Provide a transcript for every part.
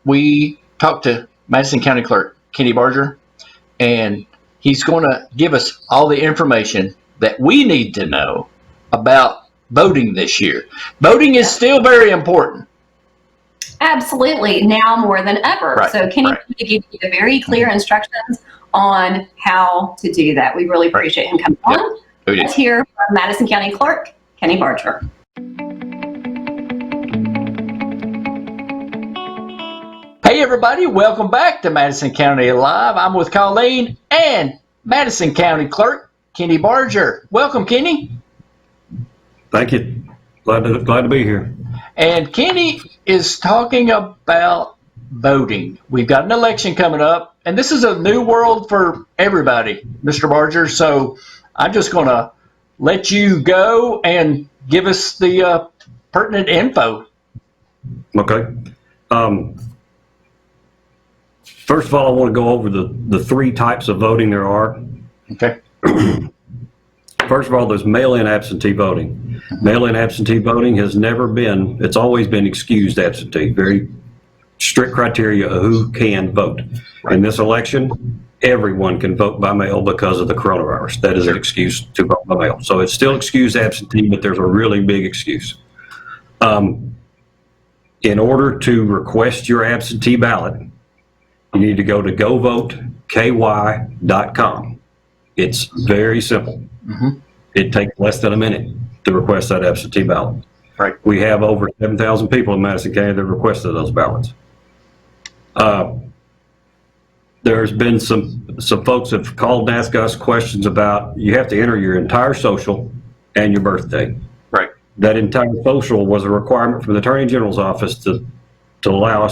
we talked to Madison County Clerk Kenny Barger, and he's going to give us all the information that we need to know about voting this year. Voting is still very important. Absolutely, now more than ever. Right, so Kenny will give you the very clear instructions on how to do that. We really appreciate him coming on. Let's hear from Madison County Clerk Kenny Barger. Hey everybody, welcome back to Madison County Live. I'm with Colleen and Madison County Clerk Kenny Barger. Welcome, Kenny. Thank you. Glad to be here. And Kenny is talking about voting. We've got an election coming up, and this is a new world for everybody, Mr. Barger. So I'm just going to let you go and give us the pertinent info. Okay. First of all, I want to go over the three types of voting there are. Okay. First of all, there's mail-in absentee voting. Mail-in absentee voting has never been, it's always been excused absentee. Very strict criteria of who can vote. In this election, everyone can vote by mail because of the coronavirus. That is an excuse to vote by mail. So it's still excused absentee, but there's a really big excuse. In order to request your absentee ballot, you need to go to govoteky.com. It's very simple. It takes less than a minute to request that absentee ballot. Right. We have over 7,000 people in Madison County that requested those ballots. There's been some folks have called and asked us questions about, you have to enter your entire social and your birthday. Right. That entire social was a requirement from the Attorney General's office to allow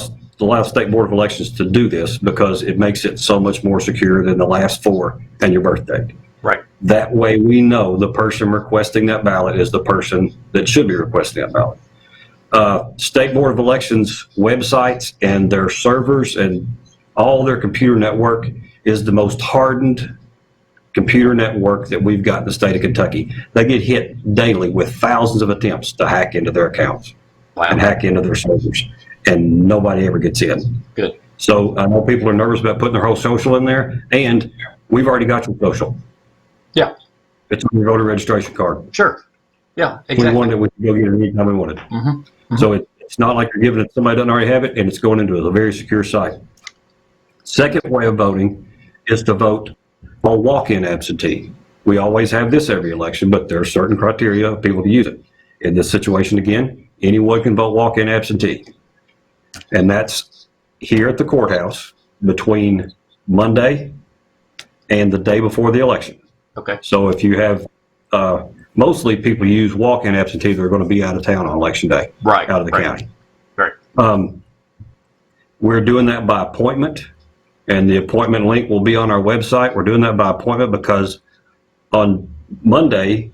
State Board of Elections to do this, because it makes it so much more secure than the last four and your birthday. Right. That way we know the person requesting that ballot is the person that should be requesting that ballot. State Board of Elections websites and their servers and all their computer network is the most hardened computer network that we've got in the state of Kentucky. They get hit daily with thousands of attempts to hack into their accounts. Wow. And hack into their servers, and nobody ever gets in. Good. So I know people are nervous about putting their whole social in there, and we've already got your social. Yeah. It's on your voter registration card. Sure. Yeah, exactly. We wanted it, we could go get it anytime we wanted. So it's not like you're giving it to somebody that doesn't already have it, and it's going into a very secure site. Second way of voting is to vote on walk-in absentee. We always have this every election, but there are certain criteria of people to use it. In this situation, again, anyone can vote walk-in absentee. And that's here at the courthouse between Monday and the day before the election. Okay. So if you have, mostly people use walk-in absentee, they're going to be out of town on election day. Right. Out of the county. Right. We're doing that by appointment, and the appointment link will be on our website. We're doing that by appointment because on Monday,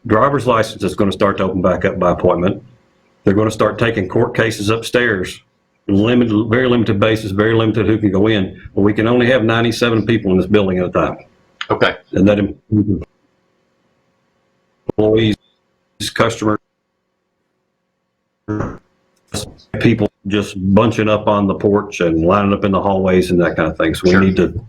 driver's license is going to start to open back up by appointment. They're going to start taking court cases upstairs, very limited basis, very limited who can go in. But we can only have 97 people in this building at a time. Okay. And that includes employees, customers, people just bunching up on the porch and lining up in the hallways and that kind of thing. So we need to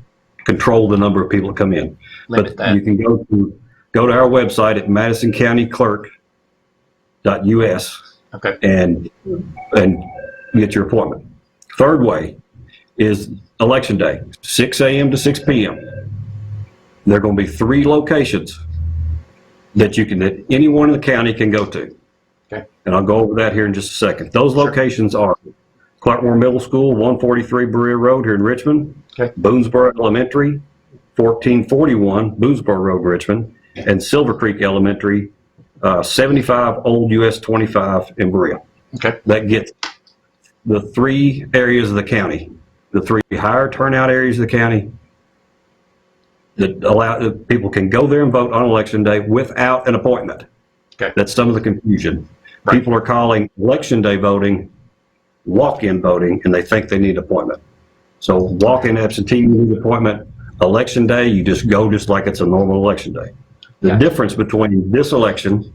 control the number of people that come in. Limit but that. You can go to our website at madisoncountyclerk.us. Okay. And get your appointment. Third way is election day, 6 a.m. to 6 p.m. There are going to be 3 locations that anyone in the county can go to. Okay. And I'll go over that here in just a second. Those locations are Clarkmore Middle School, 143 Berea Road here in Richmond. Okay. Boonesboro Elementary, 1441 Boonesboro Road, Richmond, and Silver Creek Elementary, 75 Old US 25 in Berea. Okay. That gets the 3 areas of the county, the 3 higher turnout areas of the county that allow that people can go there and vote on election day without an appointment. Okay. That's some of the confusion. Right. People are calling election day voting walk-in voting, and they think they need an appointment. So walk-in absentee, you need an appointment. Election day, you just go just like it's a normal election day. The difference between this election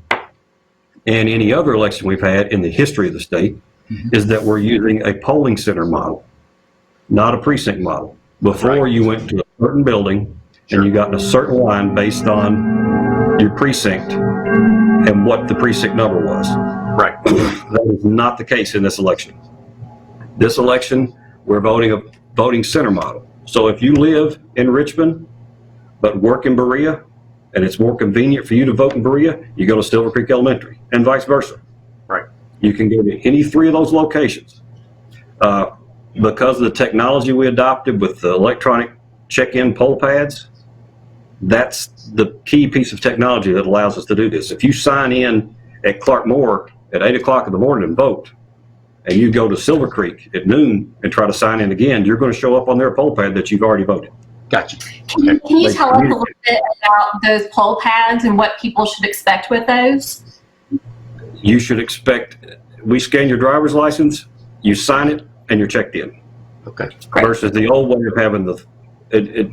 and any other election we've had in the history of the state is that we're using a polling center model. not a precinct model. Before Right. you went to a certain building and you got in a certain line based on your precinct and what the precinct number was. Right. That is not the case in this election. This election, we're voting a voting center model. So if you live in Richmond but work in Berea, and it's more convenient for you to vote in Berea, you go to Silver Creek Elementary, and vice versa. Right. You can go to any three of those locations. Because of the technology we adopted with the electronic check-in poll pads, that's the key piece of technology that allows us to do this. If you sign in at Clark Moore at 8 o'clock in the morning and vote, and you go to Silver Creek at noon and try to sign in again, you're going to show up on their poll pad that you've already voted. Gotcha. Can you tell us a little bit about those poll pads and what people should expect with those? You should expect, we scan your driver's license, you sign it, and you're checked in. Okay. Great. Versus the old way of having the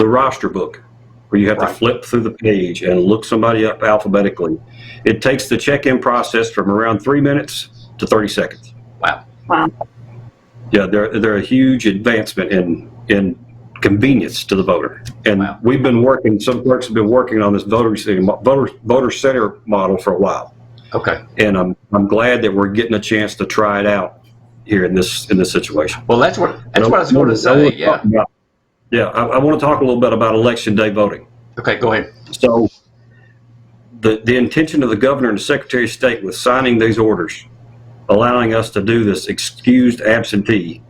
roster book, where you have to Right. flip through the page and look somebody up alphabetically. It takes the check-in process from around 3 minutes to 30 seconds. Wow. Yeah, they're a huge advancement in convenience to the voter. And Wow. we've been working, some clerks have been working on this voter center model for a while. Okay. And I'm glad that we're getting a chance to try it out here in this situation. Well, that's what I was going to say. Yeah. I want to talk a little bit about election day voting. Okay. Go ahead. So the intention of the governor and the secretary of state with signing these orders, allowing us to do this excused absentee,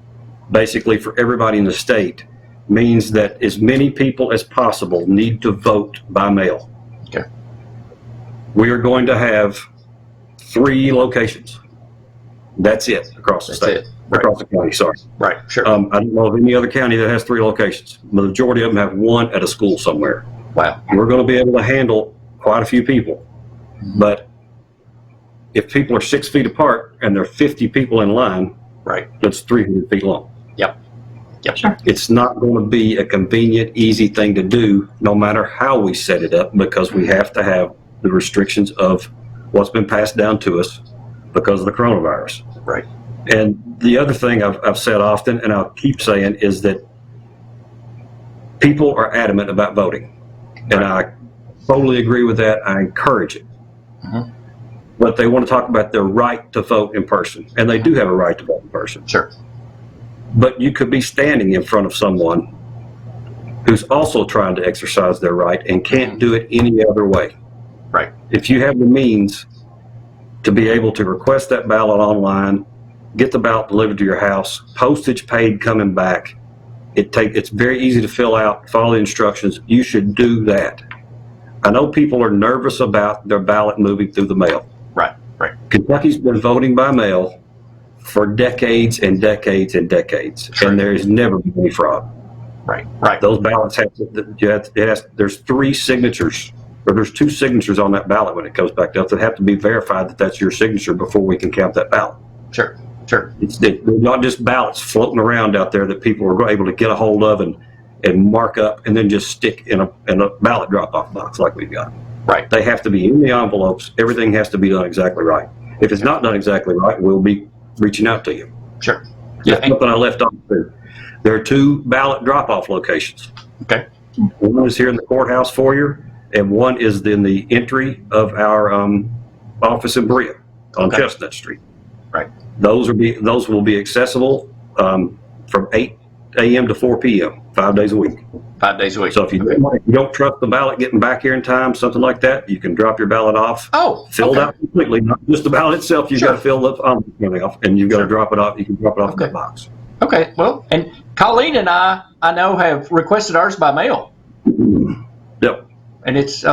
basically for everybody in the state, means that as many people as possible need to vote by mail. Okay. We are going to have 3 locations. That's it across the That's state. it. Right. Across the county, sorry. Right. Sure. I don't know of any other county that has 3 locations. The majority of them have 1 at a school somewhere. Wow. We're going to be able to handle quite a few people. But if people are 6 feet apart and there are 50 people in line, Right. that's 300 feet long. Yep. Sure. It's not going to be a convenient, easy thing to do, no matter how we set it up, because we have to have the restrictions of what's been passed down to us because of the coronavirus. Right. And the other thing I've said often, and I'll keep saying, is that people are adamant about voting. And I totally agree with that. I encourage it. Mhm. But they want to talk about their right to vote in person. And they do have a right to vote in person. Sure. But you could be standing in front of someone who's also trying to exercise their right and can't do it any other way. Right. If you have the means to be able to request that ballot online, get the ballot delivered to your house, postage paid coming back, it's very easy to fill out, follow the instructions, you should do that. I know people are nervous about their ballot moving through the mail. Right. Right. Kentucky's been voting by mail for decades and decades and decades, Sure. and there's never been any fraud. Right. Right. Those ballots there's 3 signatures, or there's 2 signatures on that ballot when it goes back up that have to be verified that that's your signature before we can count that ballot. Sure. Sure. They're not just ballots floating around out there that people are able to get a hold of and mark up and then just stick in a ballot drop-off box like we've got. Right. They have to be in the envelopes. Everything has to be done exactly right. If it's not done exactly right, we'll be reaching out to you. Sure. That's something I left off there. There are 2 ballot drop-off locations. Okay. One is here in the courthouse foyer, and one is in the entry of our office in Berea on Okay. Chestnut Street. Right. Those will be accessible from 8 a.m. to 4 p.m. 5 days a week. 5 days a week. So if you don't trust the ballot getting back here in time, something like that, you can drop your ballot off. Oh. Filled okay. out completely, not just the ballot itself. You've Sure. got to fill the off, and you've got to Sure. drop it off. You can drop it off in Okay. that box. Okay. Well, and Colleen and I know have requested ours by mail, Yep. and it's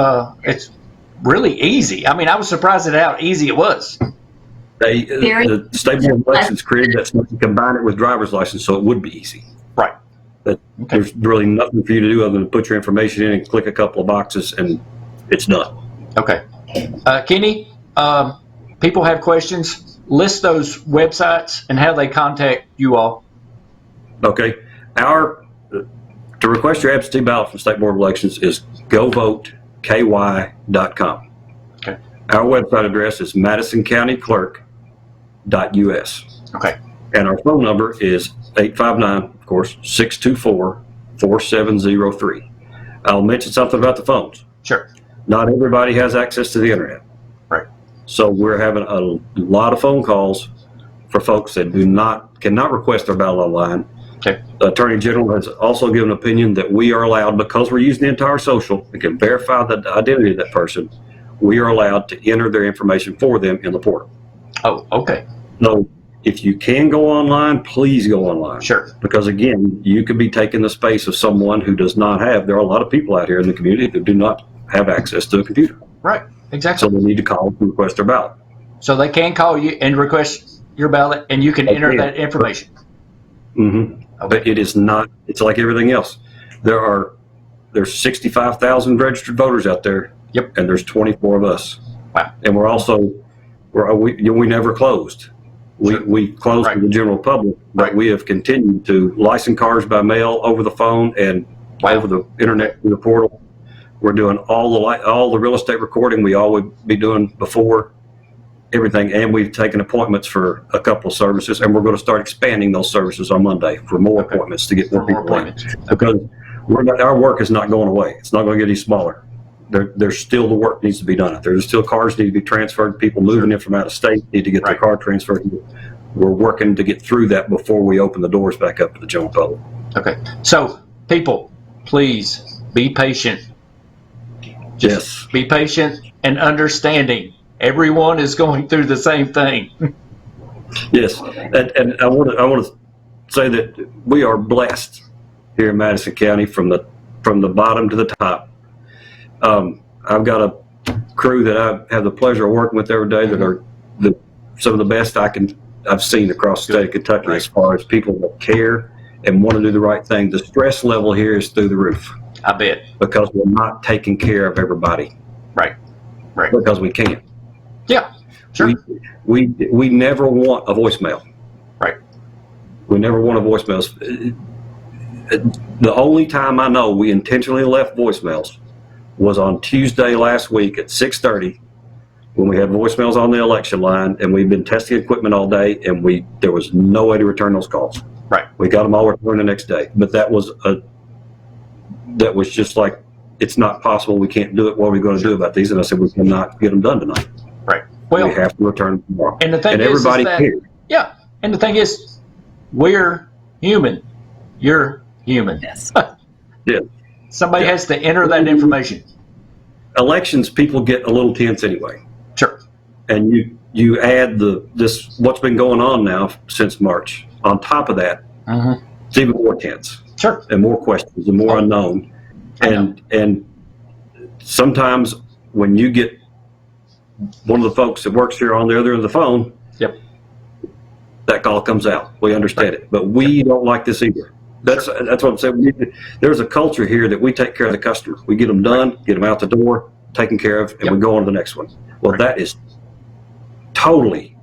really easy. I mean, I was surprised at how easy it was. The state board of elections created that so you can combine it with driver's license, so it would be easy. Right. But Okay. there's really nothing for you to do other than put your information in and click a couple of boxes, and it's done. Okay. Kenny, people have questions. List those websites and how they contact you all. Okay. To request your absentee ballot from state board of elections is govoteky.com. Okay. Our website address is MadisonCountyClerk.us. Okay. And our phone number is course, 624-4703. I'll mention something about the phones. Sure. Not everybody has access to the internet. Right. So we're having a lot of phone calls for folks that cannot request their ballot online. Okay. The Attorney General has also given an opinion that we are allowed, because we're using the entire social and can verify the identity of that person, we are allowed to enter their information for them in the portal. Oh, okay. So if you can go online, please go online. Sure. Because again, you could be taking the space of someone who does not have. There are a lot of people out here in the community who do not have access to a computer. Right. Exactly. So they need to call and request their ballot. So they can call you and request your ballot, and you can enter that information. Mm-hmm. Okay. But it is not. It's like everything else. There's 65,000 registered voters out there. Yep. And there's 24 of us. Wow. And we never closed. We closed to the general public, but we have continued to license cars by mail, over the phone, and over the internet through the portal. We're doing all the real estate recording we always be doing before everything, and we've taken appointments for a couple of services, and we're going to start expanding those services on Monday for more appointments to get more people in. Because our work is not going away. It's not going to get any smaller. There's still the work needs to be done. There's still cars need to be transferred. People moving in from out of state need to get their car transferred. We're working to get through that before we open the doors back up to the general public. Okay. So, people, please be patient. Just be patient and understanding. Everyone is going through the same thing. Yes, and I want to say that we are blessed here in Madison County from the bottom to the top. I've got a crew that I have the pleasure of working with every day that are some of the best I've seen across the state of Kentucky as far as people that care and want to do the right thing. The stress level here is through the roof. I bet. Because we're not taking care of everybody. Right. Because we can't. Yeah. Sure. We never want a voicemail. Right. We never want a voicemail. The only time I know we intentionally left voicemails was on Tuesday last week at 6:30 when we had voicemails on the election line, and we've been testing equipment all day, and there was no way to return those calls. Right. We got them all returned the next day, but that was just like, it's not possible. We can't do it. What are we going to do about these? And I said, we cannot get them done tonight. Right. Well, we have to return them tomorrow. And the thing is everybody cares. Yeah. And the thing is, we're human. You're human. Yes. Yeah. Somebody has to enter that information. Elections, people get a little tense anyway. Sure. And you add what's been going on now since March. On top of that, it's even more tense. Sure. And more questions and more unknown. And sometimes when you get one of the folks that works here on the other end of the phone, that call comes out. We understand it, but we don't like this either. That's what I'm saying. There's a culture here that we take care of the customer. We get them done, get them out the door, taken care of, and we go on to the next one. Well, that is totally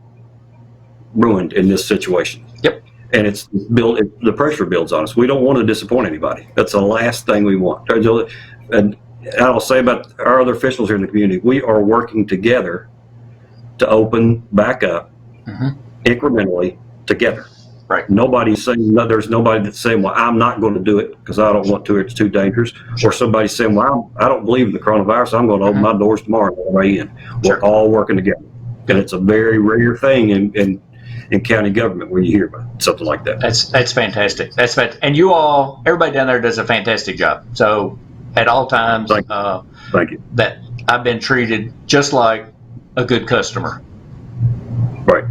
ruined in this situation. Yep. And the pressure builds on us. We don't want to disappoint anybody. That's the last thing we want. And I'll say about our other officials here in the community, we are working together to open back up incrementally together. Right. Nobody's saying, there's nobody that's saying, well, I'm not going to do it because I don't want to, it's too dangerous. Or somebody's saying, well, I don't believe in the coronavirus, I'm going to open my doors tomorrow and go right in. We're all working together. And it's a very rare thing in county government where you hear about something like that. That's fantastic. That's fantastic. And you all, everybody down there does a fantastic job. So at all times, Thank you. That I've been treated just like a good customer. Right.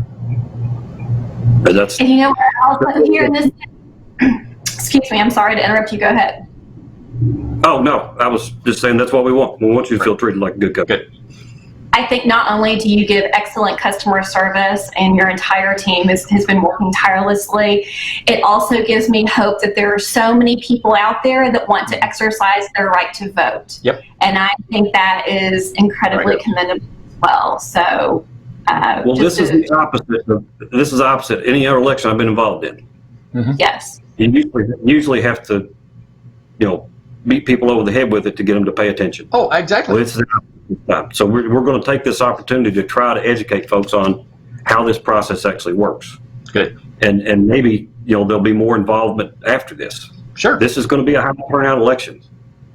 And and you know what else here in this, excuse me, I'm sorry to interrupt you, go ahead. Oh, no, I was just saying that's what we want. We want you to feel treated like a good customer. Good. I think not only do you give excellent customer service and your entire team has been working tirelessly, it also gives me hope that there are so many people out there that want to exercise their right to vote. Yep. And I think that is incredibly commendable as well. So, well, this is the opposite. This is opposite any other election I've been involved in. Yes. You usually have to, beat people over the head with it to get them to pay attention. Oh, exactly. Well, it's the opposite time. So we're going to take this opportunity to try to educate folks on how this process actually works. Good. And maybe there'll be more involvement after this. Sure. This is going to be a high turnout election,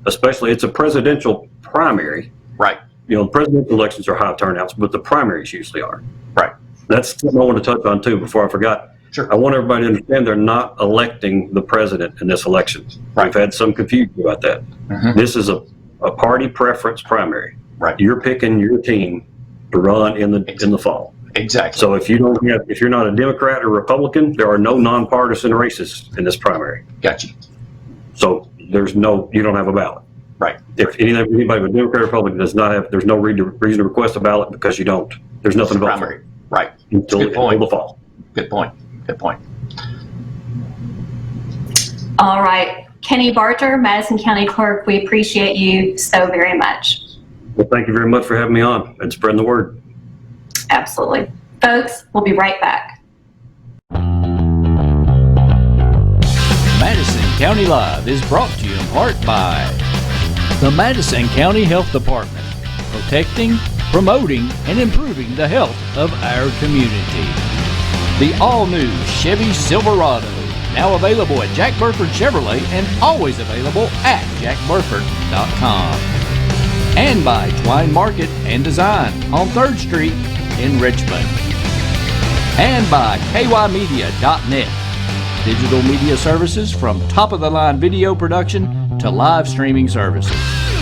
especially it's a presidential primary. Right. The presidential elections are high turnouts, but the primaries usually are. Right. That's something I want to touch on too before I forgot. Sure. I want everybody to understand they're not electing the president in this election. Right. We've had some confusion about that. Mm-hmm. This is a party preference primary. Right. You're picking your team to run in the fall. Exactly. So if you're not a Democrat or Republican, there are no nonpartisan races in this primary. Gotcha. So you don't have a ballot. Right. If anybody with Democrat or Republican does not have, there's no reason to request a ballot because you don't. There's nothing to vote for. Right. Until the fall. Good point. Good point. All right. Kenny Barger, Madison County Clerk, we appreciate you so very much. Well, thank you very much for having me on and spreading the word. Absolutely. Folks, we'll be right back. Madison County Live is brought to you in part by the Madison County Health Department, protecting, promoting, and improving the health of our community. The all-new Chevy Silverado, now available at Jack Burford Chevrolet and always available at jackburford.com. And by Twine Market and Design on 3rd Street in Richmond. And by kymedia.net, digital media services from top-of-the-line video production to live streaming services.